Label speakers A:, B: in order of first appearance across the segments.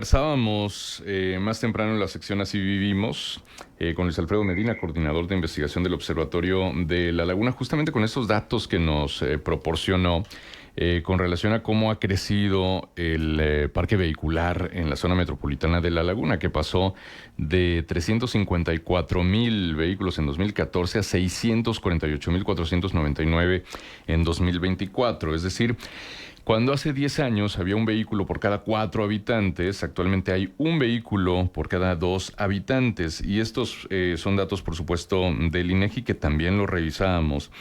A: Conversábamos más temprano en la sección Así Vivimos con Luis Alfredo Medina, coordinador de investigación del Observatorio de La Laguna, justamente con estos datos que nos proporcionó con relación a cómo ha crecido el parque vehicular en la zona metropolitana de La Laguna, que pasó de 354,000 vehículos en 2014 a 648,499 en 2024. Es decir, cuando hace 10 años había un vehículo por cada 4 habitantes, actualmente hay un vehículo por cada 2 habitantes. Y estos son datos, por supuesto, del INEGI, que también lo revisábamos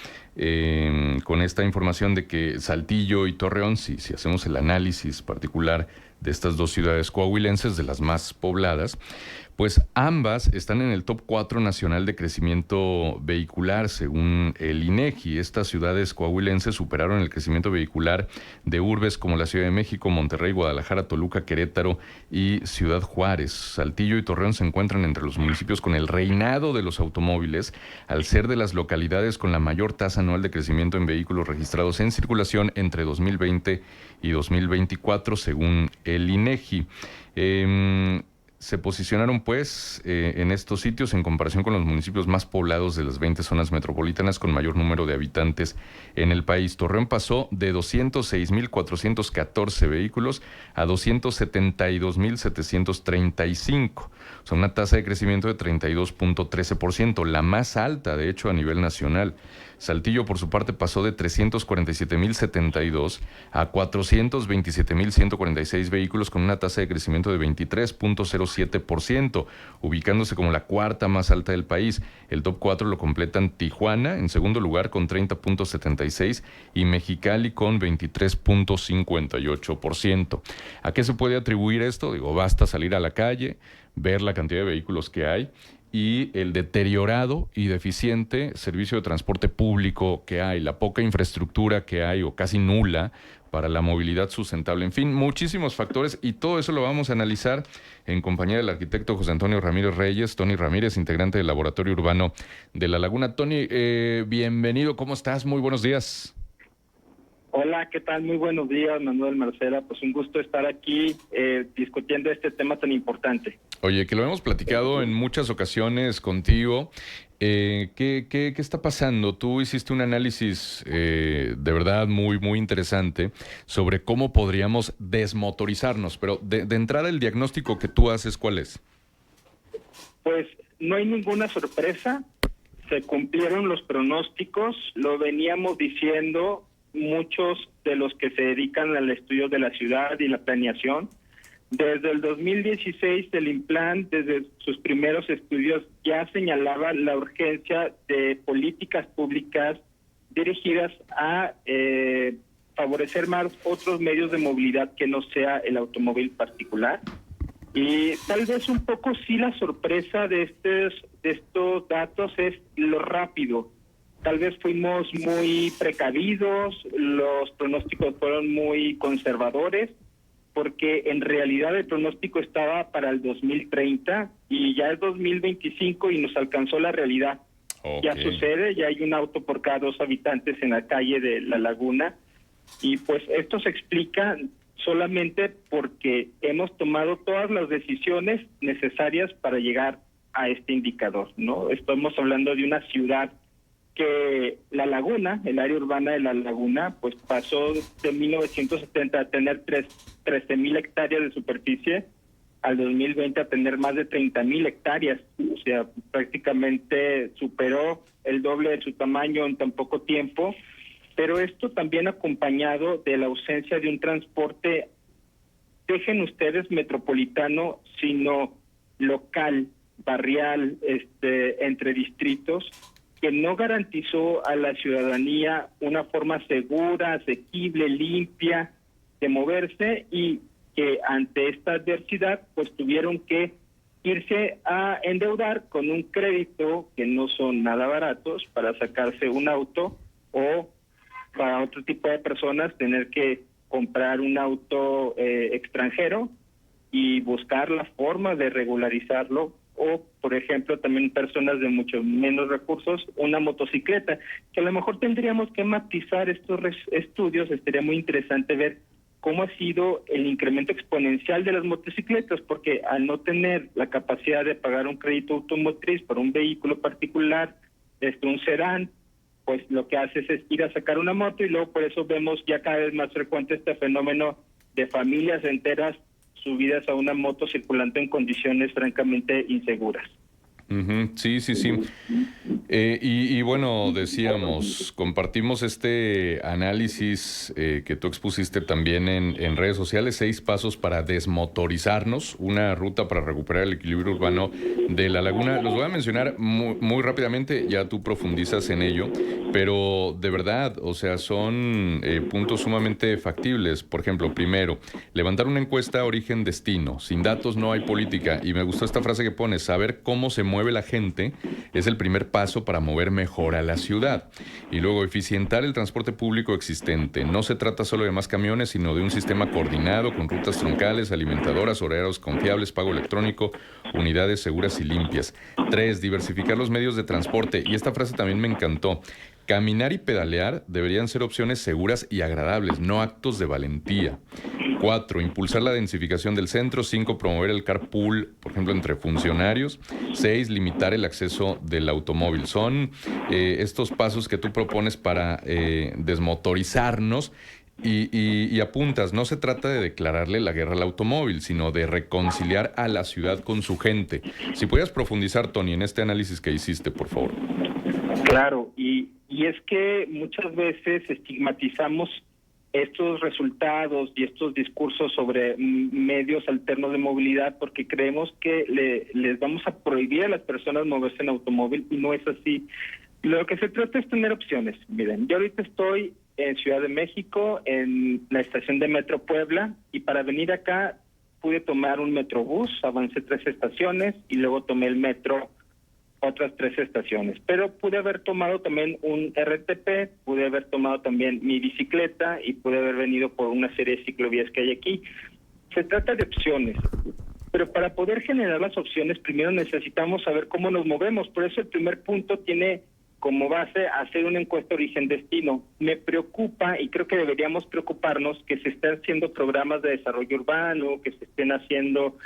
A: con esta información de que Saltillo y Torreón, si hacemos el análisis particular de estas dos ciudades coahuilenses, de las más pobladas, pues ambas están en el top 4 nacional de crecimiento vehicular, según el INEGI. Estas ciudades coahuilenses superaron el crecimiento vehicular de urbes como la Ciudad de México, Monterrey, Guadalajara, Toluca, Querétaro y Ciudad Juárez. Saltillo y Torreón se encuentran entre los municipios con el reinado de los automóviles, al ser de las localidades con la mayor tasa anual de crecimiento en vehículos registrados en circulación entre 2020 y 2024, según el INEGI. Se posicionaron pues en estos sitios en comparación con los municipios más poblados de las 20 zonas metropolitanas con mayor número de habitantes en el país. Torreón pasó de 206,414 vehículos a 272,735, o sea, una tasa de crecimiento de 32,13%, la más alta de hecho a nivel nacional. Saltillo, por su parte, pasó de 347,072 a 427,146 vehículos con una tasa de crecimiento de 23,07%, ubicándose como la cuarta más alta del país. El top 4 lo completan Tijuana, en segundo lugar con 30,76 y Mexicali con 23,58%. ¿A qué se puede atribuir esto? Digo, basta salir a la calle, ver la cantidad de vehículos que hay y el deteriorado y deficiente servicio de transporte público que hay, la poca infraestructura que hay o casi nula para la movilidad sustentable. En fin, muchísimos factores y todo eso lo vamos a analizar en compañía del arquitecto José Antonio Ramírez Reyes, Tony Ramírez, integrante del Laboratorio Urbano de La Laguna. Tony, bienvenido, ¿cómo estás? Muy buenos días.
B: Hola, ¿qué tal? Muy buenos días, Manuel, Marcela. Pues un gusto estar aquí discutiendo este tema tan importante.
A: Oye, que lo hemos platicado en muchas ocasiones contigo. ¿Qué está pasando? Tú hiciste un análisis de verdad muy interesante sobre cómo podríamos desmotorizarnos, pero de entrada el diagnóstico que tú haces, ¿cuál es?
B: Pues no hay ninguna sorpresa, se cumplieron los pronósticos, lo veníamos diciendo muchos de los que se dedican al estudio de la ciudad y la planeación. Desde el 2016, el INPLAN, desde sus primeros estudios, ya señalaba la urgencia de políticas públicas dirigidas a favorecer más otros medios de movilidad que no sea el automóvil particular. Y tal vez un poco sí la sorpresa de estos datos es lo rápido. Tal vez fuimos muy precavidos, los pronósticos fueron muy conservadores, porque en realidad el pronóstico estaba para el 2030 y ya es 2025 y nos alcanzó la realidad. Okay. Ya sucede, ya hay un auto por cada 2 habitantes en la calle de La Laguna y pues esto se explica solamente porque hemos tomado todas las decisiones necesarias para llegar a este indicador, ¿no? Estamos hablando de una ciudad que La Laguna, el área urbana de La Laguna, pues pasó de 1970 a tener 13,000 hectáreas de superficie, al 2020 a tener más de 30,000 hectáreas, o sea, prácticamente superó el doble de su tamaño en tan poco tiempo, pero esto también acompañado de la ausencia de un transporte, dejen ustedes metropolitano, sino local, barrial, entre distritos, que no garantizó a la ciudadanía una forma segura, asequible, limpia de moverse y que ante esta adversidad pues tuvieron que irse a endeudar con un crédito que no son nada baratos para sacarse un auto o para otro tipo de personas tener que comprar un auto extranjero y buscar la forma de regularizarlo o, por ejemplo, también personas de mucho menos recursos, una motocicleta, que a lo mejor tendríamos que matizar estos estudios, estaría muy interesante ver cómo ha sido el incremento exponencial de las motocicletas, porque al no tener la capacidad de pagar un crédito automotriz por un vehículo particular, un sedán, pues lo que haces es ir a sacar una moto y luego por eso vemos ya cada vez más frecuente este fenómeno de familias enteras subidas a una moto circulando en condiciones francamente inseguras.
A: Sí, sí, sí. Y bueno, decíamos, compartimos este análisis que tú expusiste también en redes sociales, 6 pasos para desmotorizarnos, una ruta para recuperar el equilibrio urbano de la laguna. Los voy a mencionar muy rápidamente, ya tú profundizas en ello, pero de verdad, o sea, son puntos sumamente factibles. Por ejemplo, primero, levantar una encuesta origen-destino. Sin datos no hay política. Y me gustó esta frase que pones, saber cómo se mueve la gente es el primer paso para mover mejor a la ciudad. Y luego, eficientar el transporte público existente. No se trata solo de más camiones, sino de un sistema coordinado con rutas troncales, alimentadoras, horarios confiables, pago electrónico, unidades seguras y limpias. 3, diversificar los medios de transporte. Y esta frase también me encantó. Caminar y pedalear deberían ser opciones seguras y agradables, no actos de valentía. 4, impulsar la densificación del centro. 5, promover el carpool, por ejemplo, entre funcionarios. 6, limitar el acceso del automóvil. Son estos pasos que tú propones para desmotorizarnos y apuntas, no se trata de declararle la guerra al automóvil, sino de reconciliar a la ciudad con su gente. Si pudieras profundizar, Tony, en este análisis que hiciste, por favor.
B: Claro, y es que muchas veces estigmatizamos estos resultados y estos discursos sobre medios alternos de movilidad porque creemos que les vamos a prohibir a las personas moverse en automóvil y no es así. Lo que se trata es tener opciones. Miren, yo ahorita estoy en Ciudad de México, en la estación de Metro Puebla, y para venir acá pude tomar un metrobús, avancé 3 estaciones y luego tomé el metro otras 3 estaciones, pero pude haber tomado también un RTP, pude haber tomado también mi bicicleta y pude haber venido por una serie de ciclovías que hay aquí. Se trata de opciones, pero para poder generar las opciones primero necesitamos saber cómo nos movemos, por eso el primer punto tiene como base hacer una encuesta origen-destino. Me preocupa y creo que deberíamos preocuparnos que se estén haciendo programas de desarrollo urbano, que se estén haciendo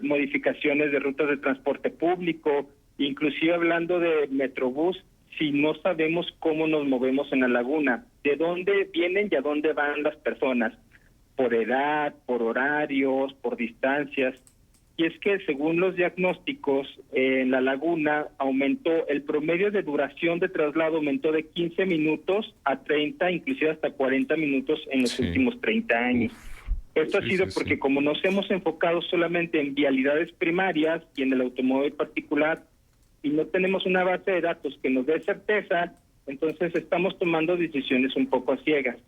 B: modificaciones de rutas de transporte público, inclusive hablando de Metrobús, si no sabemos cómo nos movemos en la laguna, de dónde vienen y a dónde van las personas, por edad, por horarios, por distancias. Y es que según los diagnósticos, en la laguna aumentó, el promedio de duración de traslado aumentó de 15 minutos a 30, inclusive hasta 40 minutos en los últimos 30 años. Esto ha sido porque como nos hemos enfocado solamente en vialidades primarias y en el automóvil particular, y no tenemos una base de datos que nos dé certeza, entonces estamos tomando decisiones un poco a ciegas.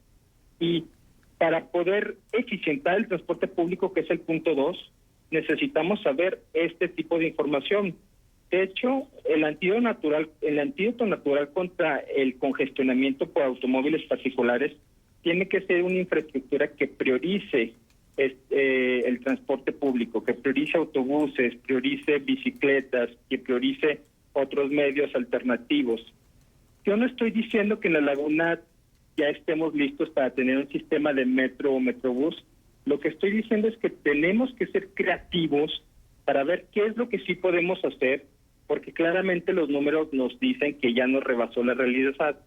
B: Y para poder eficientar el transporte público, que es el punto 2, necesitamos saber este tipo de información. De hecho, el antídoto natural contra el congestionamiento por automóviles particulares tiene que ser una infraestructura que priorice el transporte público, que priorice autobuses, priorice bicicletas, que priorice otros medios alternativos. Yo no estoy diciendo que en la laguna ya estemos listos para tener un sistema de metro o metrobús. Lo que estoy diciendo es que tenemos que ser creativos para ver qué es lo que sí podemos hacer, porque claramente los números nos dicen que ya nos rebasó la realidad.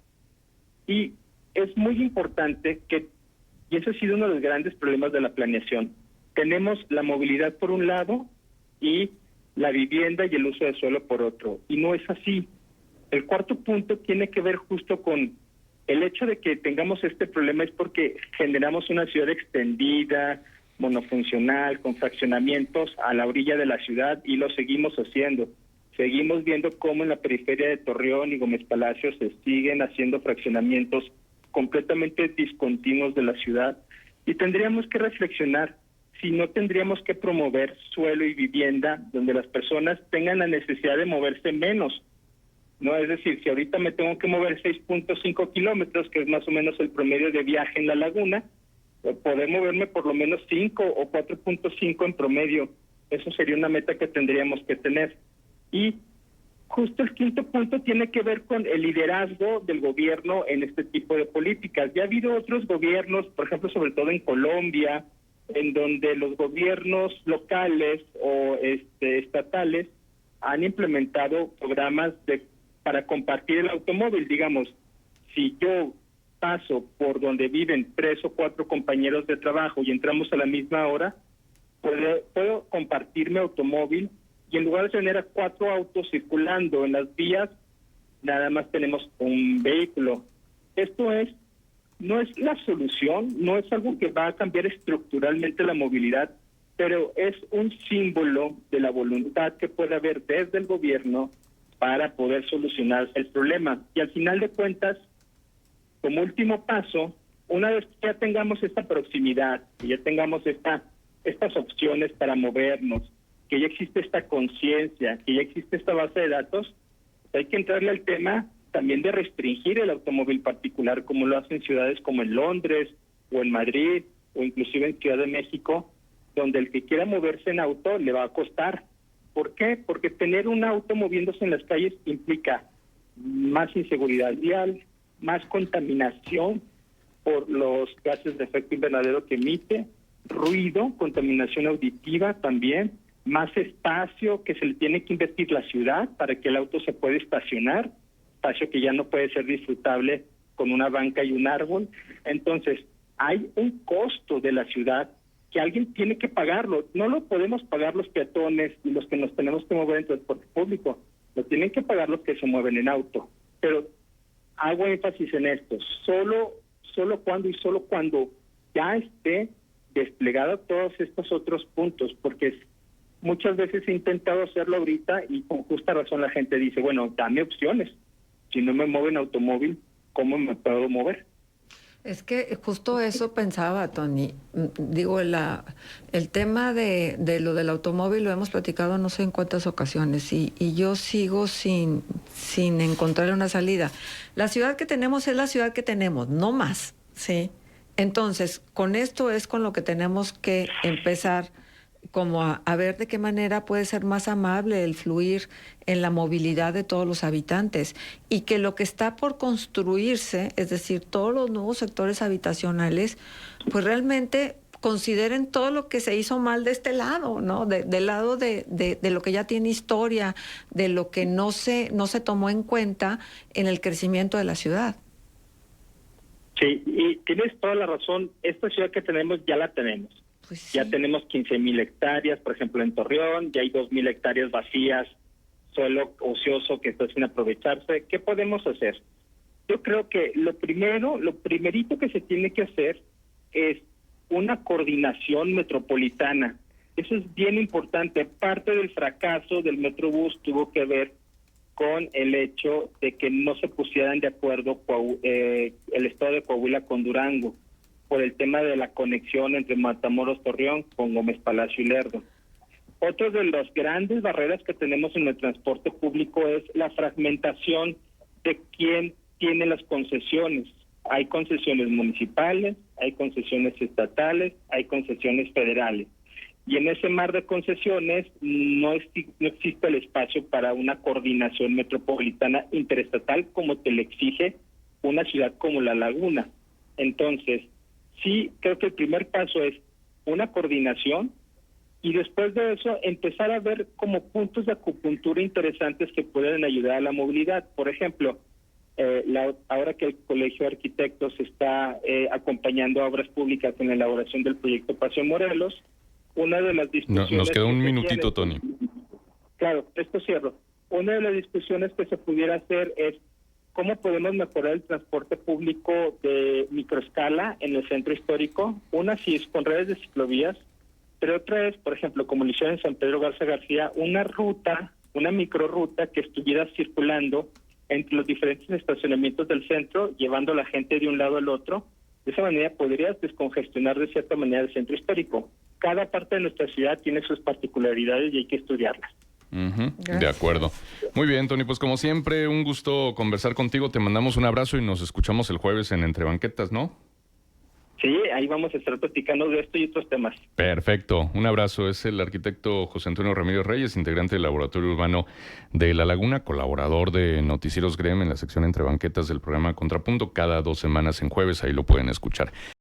B: Y es muy importante que, y ese ha sido uno de los grandes problemas de la planeación, tenemos la movilidad por un lado y la vivienda y el uso de suelo por otro, y no es así. El cuarto punto tiene que ver justo con el hecho de que tengamos este problema es porque generamos una ciudad extendida, monofuncional, con fraccionamientos a la orilla de la ciudad y lo seguimos haciendo. Seguimos viendo cómo en la periferia de Torreón y Gómez Palacio se siguen haciendo fraccionamientos completamente discontinuos de la ciudad y tendríamos que reflexionar si no tendríamos que promover suelo y vivienda donde las personas tengan la necesidad de moverse menos. No, es decir, si ahorita me tengo que mover 6.5 kilómetros, que es más o menos el promedio de viaje en la laguna, poder moverme por lo menos 5 o 4.5 en promedio. Eso sería una meta que tendríamos que tener. Y Justo el quinto punto tiene que ver con el liderazgo del gobierno en este tipo de políticas. Ya ha habido otros gobiernos, por ejemplo, sobre todo en Colombia, en donde los gobiernos locales o estatales han implementado programas para compartir el automóvil. Digamos, si yo paso por donde viven 3 o 4 compañeros de trabajo y entramos a la misma hora, puedo compartir mi automóvil, y en lugar de tener a 4 autos circulando en las vías, nada más tenemos un vehículo. Esto no es la solución, no es algo que va a cambiar estructuralmente la movilidad, pero es un símbolo de la voluntad que puede haber desde el gobierno para poder solucionar el problema. Y al final de cuentas, como último paso, una vez que ya tengamos esta proximidad, que ya tengamos estas opciones para movernos, que ya existe esta conciencia, que ya existe esta base de datos, hay que entrarle al tema también de restringir el automóvil particular, como lo hacen ciudades como en Londres o en Madrid o inclusive en Ciudad de México, donde el que quiera moverse en auto le va a costar. ¿Por qué? Porque tener un auto moviéndose en las calles implica más inseguridad vial, más contaminación por los gases de efecto invernadero que emite, ruido, contaminación auditiva también, más espacio que se le tiene que invertir la ciudad para que el auto se pueda estacionar, espacio que ya no puede ser disfrutable con una banca y un árbol. Entonces, hay un costo de la ciudad que alguien tiene que pagarlo. No lo podemos pagar los peatones y los que nos tenemos que mover en transporte público. Lo tienen que pagar los que se mueven en auto. Pero hago énfasis en esto. Solo cuando ya esté desplegado todos estos otros puntos, porque muchas veces he intentado hacerlo ahorita y con justa razón la gente dice, bueno, dame opciones. Si no me muevo en automóvil, ¿cómo me puedo mover?
C: Es que justo eso pensaba, Tony. Digo, el tema de lo del automóvil lo hemos platicado no sé en cuántas ocasiones y yo sigo sin encontrar una salida. La ciudad que tenemos es la ciudad que tenemos, no más, ¿sí? Entonces, con esto es con lo que tenemos que empezar como a ver de qué manera puede ser más amable el fluir en la movilidad de todos los habitantes y que lo que está por construirse, es decir, todos los nuevos sectores habitacionales, pues realmente consideren todo lo que se hizo mal de este lado, ¿no? Del lado de lo que ya tiene historia, de lo que no se tomó en cuenta en el crecimiento de la ciudad.
B: Sí, y tienes toda la razón. Esta ciudad que tenemos ya la tenemos.
C: Pues sí.
B: Ya tenemos 15,000 hectáreas, por ejemplo, en Torreón, ya hay 2,000 hectáreas vacías, suelo ocioso que está sin aprovecharse. ¿Qué podemos hacer? Yo creo que lo primerito que se tiene que hacer es una coordinación metropolitana. Eso es bien importante. Parte del fracaso del Metrobús tuvo que ver con el hecho de que no se pusieran de acuerdo el estado de Coahuila con Durango, por el tema de la conexión entre Matamoros, Torreón, con Gómez Palacio y Lerdo. Otro de las grandes barreras que tenemos en el transporte público es la fragmentación de quién tiene las concesiones. Hay concesiones municipales, hay concesiones estatales, hay concesiones federales. Y en ese mar de concesiones no existe el espacio para una coordinación metropolitana interestatal como te le exige una ciudad como La Laguna. Entonces, sí, creo que el primer paso es una coordinación y después de eso empezar a ver como puntos de acupuntura interesantes que pueden ayudar a la movilidad. Por ejemplo, ahora que el Colegio de Arquitectos está acompañando a obras públicas en la elaboración del proyecto Paseo Morelos, una de las discusiones...
A: Nos queda un minutito, Tony.
B: Claro, esto cierro. Una de las discusiones que se pudiera hacer es ¿cómo podemos mejorar el transporte público de microescala en el centro histórico? Una sí es con redes de ciclovías, pero otra es, por ejemplo, como lo hicieron en San Pedro Garza García, una microruta que estuviera circulando entre los diferentes estacionamientos del centro, llevando a la gente de un lado al otro. De esa manera podrías descongestionar de cierta manera el centro histórico. Cada parte de nuestra ciudad tiene sus particularidades y hay que estudiarlas.
A: De acuerdo. Muy bien, Tony, pues como siempre, un gusto conversar contigo. Te mandamos un abrazo y nos escuchamos el jueves en Entre Banquetas, ¿no?
B: Sí, ahí vamos a estar platicando de esto y otros temas.
A: Perfecto, un abrazo. Es el arquitecto José Antonio Ramírez Reyes, integrante del Laboratorio Urbano de La Laguna, colaborador de Noticieros GREM en la sección Entre Banquetas del programa Contrapunto, cada 2 semanas en jueves, ahí lo pueden escuchar.